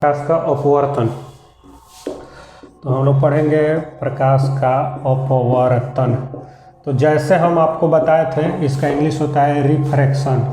प्रकाश का अपवर्तन। तो हम लोग पढ़ेंगे प्रकाश का अपवर्तन। तो जैसे हम आपको बताए थे, इसका इंग्लिश होता है रिफ्रैक्शन।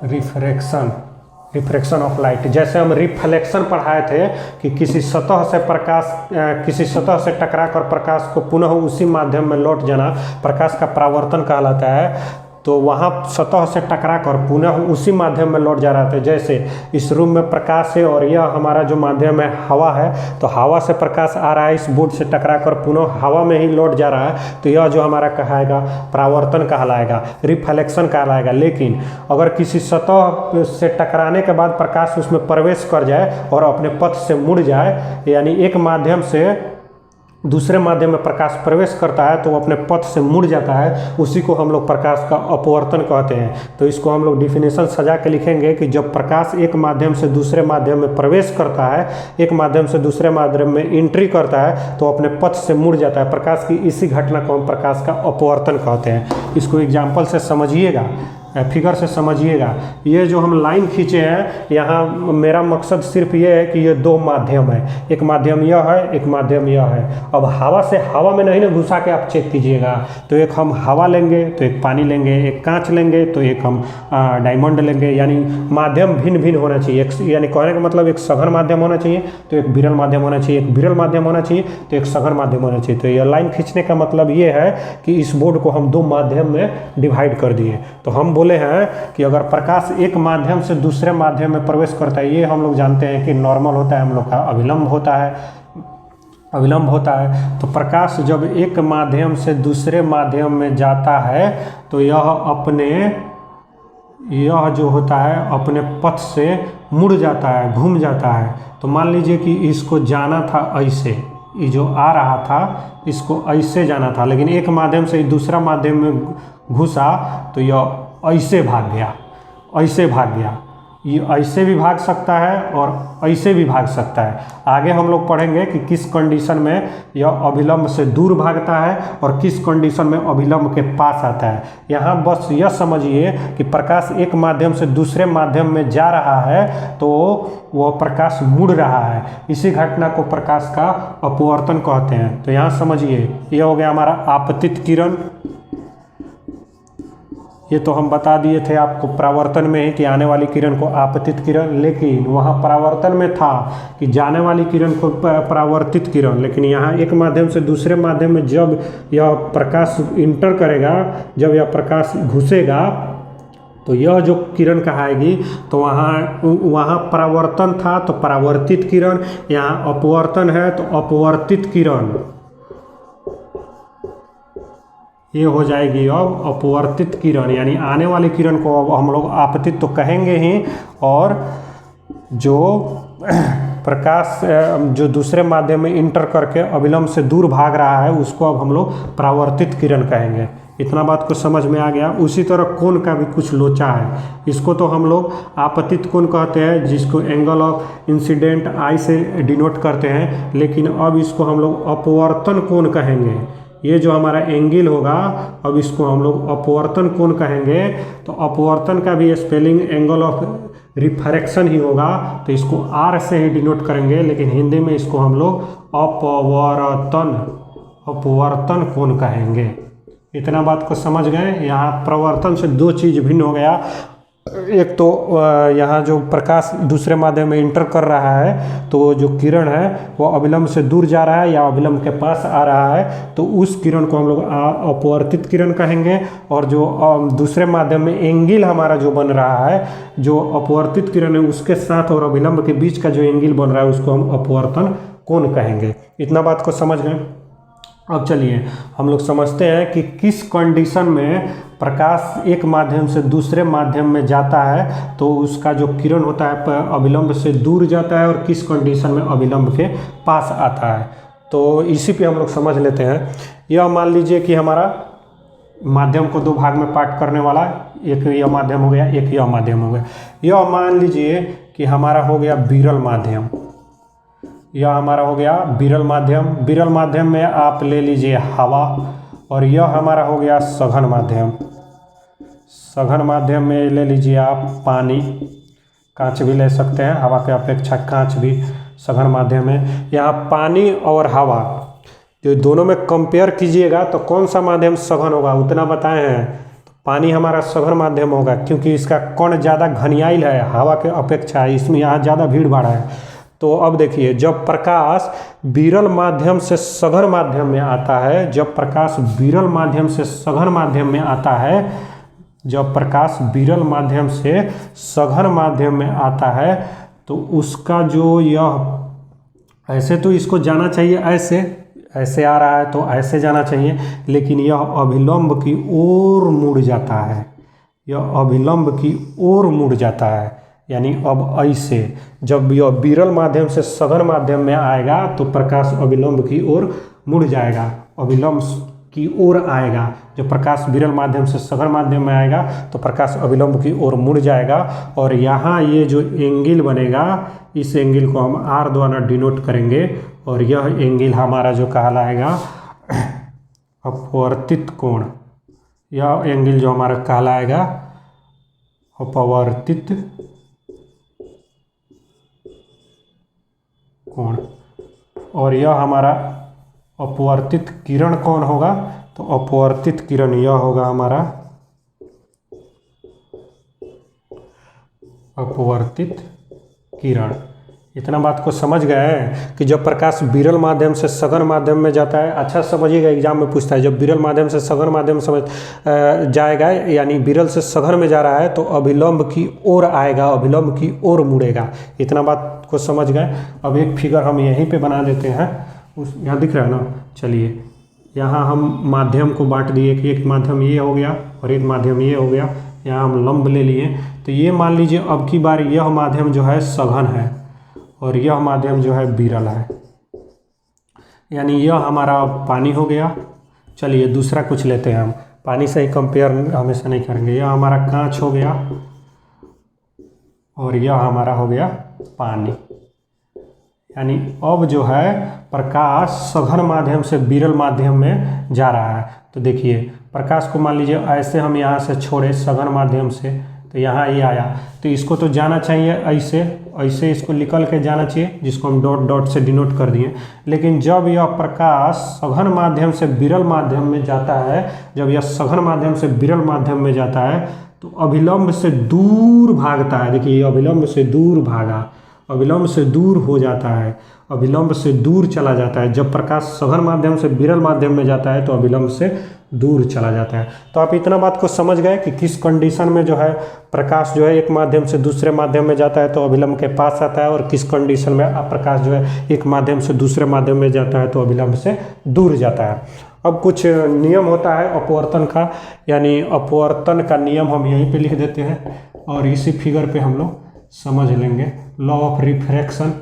Refraction of light. जैसे हम रिफ्लेक्शन पढ़ाए थे कि किसी सतह से टकरा कर प्रकाश को पुनः उसी माध्यम में लौट जाना प्रकाश का परावर्तन कहलाता है। तो वहाँ सतह से टकरा कर पुनः उसी माध्यम में लौट जा रहा था। जैसे इस रूम में प्रकाश है और यह हमारा जो माध्यम है हवा है, तो हवा से प्रकाश आ रहा है, इस बोर्ड से टकरा कर पुनः हवा में ही लौट जा रहा है। तो यह जो हमारा कहाएगा परावर्तन कहलाएगा, रिफ्लेक्शन कहलाएगा। लेकिन अगर किसी सतह से टकराने के बाद प्रकाश उसमें प्रवेश कर जाए और अपने पथ से मुड़ जाए, यानी एक माध्यम से दूसरे माध्यम में प्रकाश प्रवेश करता है तो वो अपने पथ से मुड़ जाता है, उसी को हम लोग प्रकाश का अपवर्तन कहते हैं। तो इसको हम लोग डिफिनेशन सजा के लिखेंगे कि जब प्रकाश एक माध्यम से दूसरे माध्यम में प्रवेश करता है, एक माध्यम से दूसरे माध्यम में एंट्री करता है, तो अपने पथ से मुड़ जाता है प्रकाश की। इसी घटना को हम प्रकाश का अपवर्तन कहते हैं। इसको एग्जाम्पल से समझिएगा, फिगर से समझिएगा। ये जो हम लाइन खींचे हैं, यहाँ मेरा मकसद सिर्फ ये है कि ये दो माध्यम है, एक माध्यम यह है, एक माध्यम यह है। अब हवा से हवा में नहीं ना घुसा के आप चेक कीजिएगा। तो एक हम हवा लेंगे तो एक पानी लेंगे, एक कांच लेंगे तो एक हम डायमंड लेंगे। यानी माध्यम भिन्न भिन्न होना चाहिए। यानी कहने का मतलब एक सघन माध्यम होना चाहिए तो एक विरल माध्यम होना चाहिए, एक विरल माध्यम होना चाहिए तो एक सघन माध्यम होना चाहिए। तो यह लाइन खींचने का मतलब ये है कि इस बोर्ड को हम दो माध्यम में डिवाइड कर दिए। तो हम बोले हैं कि अगर प्रकाश एक माध्यम से दूसरे माध्यम में प्रवेश करता है, ये हम लोग जानते हैं कि नॉर्मल होता है, हम लोग का अविलंब होता है। तो प्रकाश जब एक माध्यम से दूसरे माध्यम में जाता है तो यह जो होता है अपने पथ से मुड़ जाता है, घूम जाता है। तो मान लीजिए कि इसको जाना था ऐसे, ये जो आ रहा था इसको ऐसे जाना था, लेकिन एक माध्यम से दूसरा माध्यम में घुसा तो यह ऐसे भाग गया। ये ऐसे भी भाग सकता है और ऐसे भी भाग सकता है। आगे हम लोग पढ़ेंगे कि किस कंडीशन में यह अभिलंब से दूर भागता है और किस कंडीशन में अभिलंब के पास आता है। यहाँ बस यह समझिए कि प्रकाश एक माध्यम से दूसरे माध्यम में जा रहा है तो वह प्रकाश मुड़ रहा है। इसी घटना को प्रकाश का अपवर्तन कहते हैं। तो यहाँ समझिए, यह हो गया हमारा आपतित किरण। ये तो हम बता दिए थे आपको परावर्तन में ही कि आने वाली किरण को आपतित किरण, लेकिन वहाँ परावर्तन में था कि जाने वाली किरण को परावर्तित किरण। लेकिन यहाँ एक माध्यम से दूसरे माध्यम में जब यह प्रकाश इंटर करेगा, जब यह प्रकाश घुसेगा तो यह जो किरण कहाएगी, तो वहाँ परावर्तन था तो परावर्तित किरण, यहाँ अपवर्तन है तो अपवर्तित किरण। ये हो जाएगी अब अपवर्तित किरण, यानी आने वाली किरण को अब हम लोग आपतित तो कहेंगे ही, और जो प्रकाश जो दूसरे माध्यम में इंटर करके अविलंब से दूर भाग रहा है उसको अब हम लोग परावर्तित किरण कहेंगे। इतना बात को समझ में आ गया। उसी तरह कोण का भी कुछ लोचा है, इसको तो हम लोग आपतित कोण कहते हैं, जिसको एंगल ऑफ इंसिडेंट आई से डिनोट करते हैं। लेकिन अब इसको हम लोग अपवर्तन कोण कहेंगे। ये जो हमारा एंगल होगा अब इसको हम लोग अपवर्तन कोण कहेंगे। तो अपवर्तन का भी स्पेलिंग एंगल ऑफ रिफ्रैक्शन ही होगा, तो इसको आर से ही डिनोट करेंगे, लेकिन हिंदी में इसको हम लोग अपवर्तन कोण कहेंगे। इतना बात को समझ गए। यहाँ प्रवर्तन से दो चीज़ भिन्न हो गया। एक तो यहाँ जो प्रकाश दूसरे माध्यम में इंटर कर रहा है तो जो किरण है वो अविलंब से दूर जा रहा है या अविलंब के पास आ रहा है, तो उस किरण को हम लोग अपवर्तित किरण कहेंगे। और जो दूसरे माध्यम में एंगल हमारा जो बन रहा है, जो अपवर्तित किरण है उसके साथ और अविलंब के बीच का जो एंगल बन रहा है उसको हम अपवर्तन कोण कहेंगे। इतना बात को समझ गए। अब चलिए हम लोग समझते हैं कि किस कंडीशन में प्रकाश एक माध्यम से दूसरे माध्यम में जाता है तो उसका जो किरण होता है अविलंब से दूर जाता है, और किस कंडीशन में अविलंब के पास आता है। तो इसी पे हम लोग समझ लेते हैं। यह मान लीजिए कि हमारा माध्यम को दो भाग में पार्ट करने वाला, एक यह माध्यम हो गया, एक यह माध्यम हो गया। यह मान लीजिए कि हमारा हो गया विरल माध्यम, यह हमारा हो गया विरल माध्यम। विरल माध्यम में आप ले लीजिए हवा, और यह हमारा हो गया सघन माध्यम। सघन माध्यम में ले लीजिए आप पानी, कांच भी ले सकते हैं, हवा के अपेक्षा कांच भी सघन माध्यम है। यहाँ पानी और हवा जो दोनों में कंपेयर कीजिएगा तो कौन सा माध्यम सघन होगा उतना बताए हैं, तो पानी हमारा सघन माध्यम होगा क्योंकि इसका कण ज़्यादा घनियाइल है हवा के अपेक्षा, इसमें यहाँ ज़्यादा भीड़ भाड़ है। तो अब देखिए जब प्रकाश विरल माध्यम से सघन माध्यम में आता है, जब प्रकाश विरल माध्यम से सघन माध्यम में आता है, जब प्रकाश विरल माध्यम से सघन माध्यम में आता है तो उसका जो यह ऐसे तो इसको जाना चाहिए, ऐसे आ रहा है तो ऐसे जाना चाहिए, लेकिन यह अभिलंब की ओर मुड़ जाता है, यह अभिलंब की ओर मुड़ जाता है। यानी अब ऐसे जब यह विरल माध्यम से सघन माध्यम में आएगा तो प्रकाश अभिलंब की ओर मुड़ जाएगा, अभिलंब की ओर आएगा। जब प्रकाश विरल माध्यम से सघन माध्यम में आएगा तो प्रकाश अभिलंब की ओर मुड़ जाएगा और यहाँ ये जो एंगल बनेगा इस एंगल को हम R द्वारा डिनोट करेंगे और यह एंगल हमारा जो कहलाएगा अपवर्तित कोण, यह एंगल जो हमारा कहलाएगा अपवर्तित कोण, और यह हमारा अपवर्तित किरण कौन होगा, तो अपवर्तित किरण यह होगा हमारा अपवर्तित किरण। इतना बात को समझ गए हैं कि जब प्रकाश विरल माध्यम से सघन माध्यम में जाता है, अच्छा समझिएगा एग्जाम में पूछता है, जब विरल माध्यम से सघन माध्यम समझ जाएगा यानी विरल से सघन में जा रहा है तो अभिलंब की ओर आएगा, अभिलंब की ओर मुड़ेगा। इतना बात को समझ गए। अब एक फिगर हम यहीं पे बना देते हैं, उस यहाँ दिख रहा है ना, चलिए यहाँ हम माध्यम को बांट दिए कि एक माध्यम ये हो गया और एक माध्यम ये हो गया, यहाँ हम लंब ले लिए। तो ये मान लीजिए अब की बार यह माध्यम जो है सघन है और यह माध्यम जो है विरल है, यानी यह हमारा पानी हो गया। चलिए दूसरा कुछ लेते हैं, हम पानी से ही कंपेयर हमेशा नहीं करेंगे। यह हमारा कांच हो गया और यह हमारा हो गया पानी। यानी अब जो है प्रकाश सघन माध्यम से विरल माध्यम में जा रहा है। तो देखिए प्रकाश को मान लीजिए ऐसे हम यहाँ से छोड़े सघन माध्यम से, तो यहाँ ये आया, तो इसको तो जाना चाहिए ऐसे, ऐसे इसको निकल के जाना चाहिए, जिसको हम डॉट डॉट से डिनोट कर दिए। लेकिन जब यह प्रकाश सघन माध्यम से विरल माध्यम में जाता है, जब यह सघन माध्यम से विरल माध्यम में जाता है तो अभिलंब से दूर भागता है। देखिए अभिलंब से दूर भागा, अभिलंब से दूर हो जाता है, अभिलंब से दूर चला जाता है। जब प्रकाश सघन माध्यम से विरल माध्यम में जाता है तो अभिलंब से दूर चला जाता है। तो आप इतना बात को समझ गए कि किस कंडीशन में जो है प्रकाश जो है एक माध्यम से दूसरे माध्यम में जाता है तो अभिलंब के पास आता है, और किस कंडीशन में प्रकाश जो है एक माध्यम से दूसरे माध्यम में जाता है तो अभिलंब से दूर जाता है। अब कुछ नियम होता है अपवर्तन का, यानी अपवर्तन का नियम हम यहीं पे लिख देते हैं और इसी फिगर पे हम लोग समझ लेंगे। लॉ ऑफ रिफ्रैक्शन,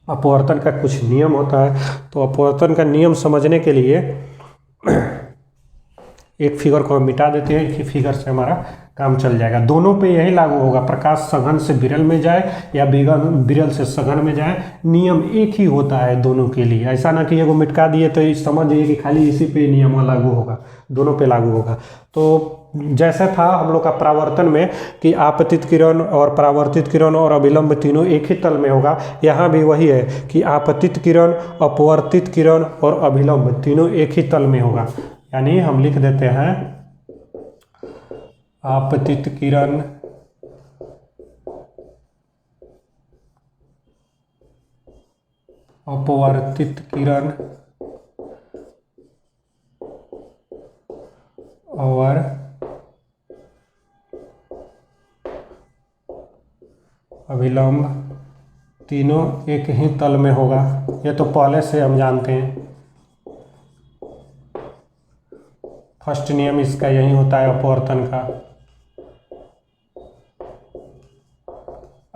अपवर्तन का कुछ नियम होता है। तो अपवर्तन का नियम समझने के लिए एक फिगर को हम मिटा देते हैं, एक ही फिगर से हमारा काम चल जाएगा। दोनों पे यही लागू होगा, प्रकाश सघन से विरल में जाए या विरल से सघन में जाए, नियम एक ही होता है दोनों के लिए। ऐसा ना कि एगो मिटका दिए तो समझ जाइए कि खाली इसी पे नियम लागू होगा, दोनों पे लागू होगा। तो जैसे था हम लोग का परावर्तन में कि आपतित किरण और परावर्तित किरण और अभिलंब तीनों एक ही तल में होगा, यहाँ भी वही है कि आपतित किरण, अपवर्तित किरण और अभिलंब तीनों एक ही तल में होगा। यानी हम लिख देते हैं आपतित किरण, अपवर्तित किरण और अभिलंब तीनों एक ही तल में होगा। ये तो पहले से हम जानते हैं, फर्स्ट नियम इसका यही होता है अपवर्तन का।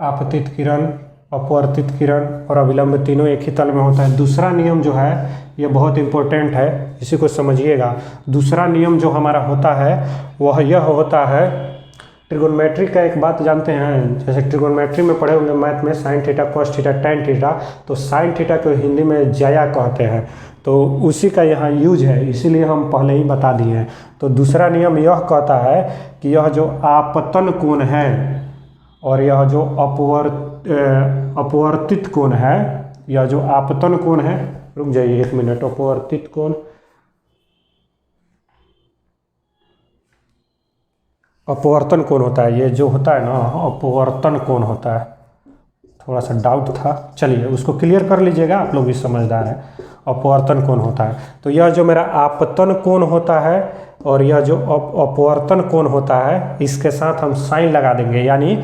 आपतित किरण, अपवर्तित किरण और अभिलंब तीनों एक ही तल में होता है। दूसरा नियम जो है ये बहुत इम्पोर्टेंट है, इसी को समझिएगा। दूसरा नियम जो हमारा होता है वह यह होता है, ट्रिगोनोमेट्री का एक बात जानते हैं, जैसे ट्रिगोनोमेट्री में पढ़े होंगे मैथ में sine theta cos theta tan theta, तो साइन थीटा को हिंदी में जया कहते हैं, तो उसी का यहाँ यूज है, इसीलिए हम पहले ही बता दिए हैं। तो दूसरा नियम यह कहता है कि यह जो आपतन कोण है और यह जो अपवर्तित कोण है, यह जो आपतन कोण है, रुक जाइए 1 मिनट, अपवर्तित कोण, अपवर्तन कोण होता है, ये जो होता है ना अपवर्तन कोण होता है, थोड़ा सा डाउट था, चलिए उसको क्लियर कर लीजिएगा, आप लोग भी समझदार हैं। अपवर्तन कोण होता है, तो यह जो मेरा आपतन कोण होता है और यह जो अपवर्तन कोण होता है, इसके साथ हम साइन लगा देंगे, यानी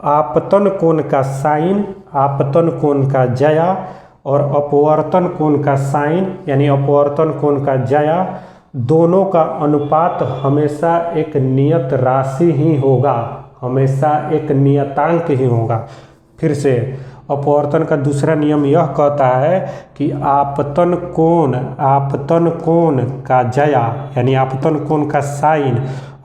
आपतन कोण का साइन, आपतन कोण का जया और अपवर्तन कोण का साइन यानी अपवर्तन कोण का जया, दोनों का अनुपात हमेशा एक नियत राशि ही होगा, हमेशा एक नियतांक ही होगा। फिर से अपवर्तन का दूसरा नियम यह कहता है कि आपतन कोण का जया यानी आपतन कोण का साइन,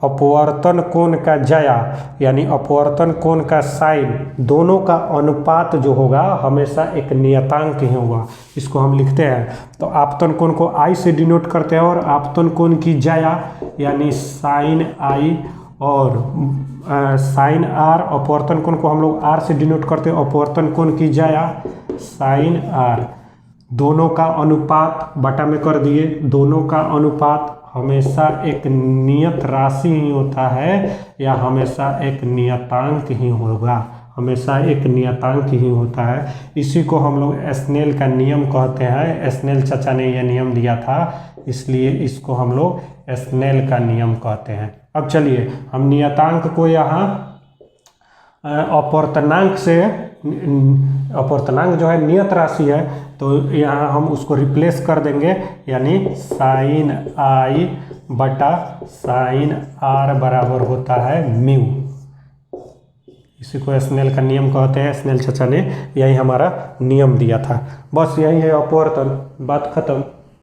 अपवर्तन कोण का जया यानी अपवर्तन कोण का साइन, दोनों का अनुपात जो होगा हमेशा एक नियतांक ही होगा। इसको हम लिखते हैं, तो आपतन कोण को आई से डिनोट करते हैं और आपतन कोण की जया यानी साइन आई और साइन आर, अपवर्तन कोण को हम लोग आर से डिनोट करते हैं, अपवर्तन कोण की जया साइन आर, दोनों का अनुपात बटा में कर दिए, दोनों का अनुपात हमेशा एक नियत राशि ही होता है या हमेशा एक नियतांक ही होगा, हमेशा एक नियतांक ही होता है। इसी को हम लोग स्नेल का नियम कहते हैं, स्नेल चाचा ने यह नियम दिया था, इसलिए इसको हम लोग स्नेल का नियम कहते हैं। अब चलिए हम नियतांक को यहाँ अपवर्तनांक से, अपवर्तनांक जो है नियत राशि है, तो यहाँ हम उसको रिप्लेस कर देंगे, यानी साइन आई बटा साइन आर बराबर होता है म्यू। इसी को स्नेल का नियम कहते हैं, स्नेल चाचा ने यही हमारा नियम दिया था। बस यही है अपवर्तन, बात खत्म।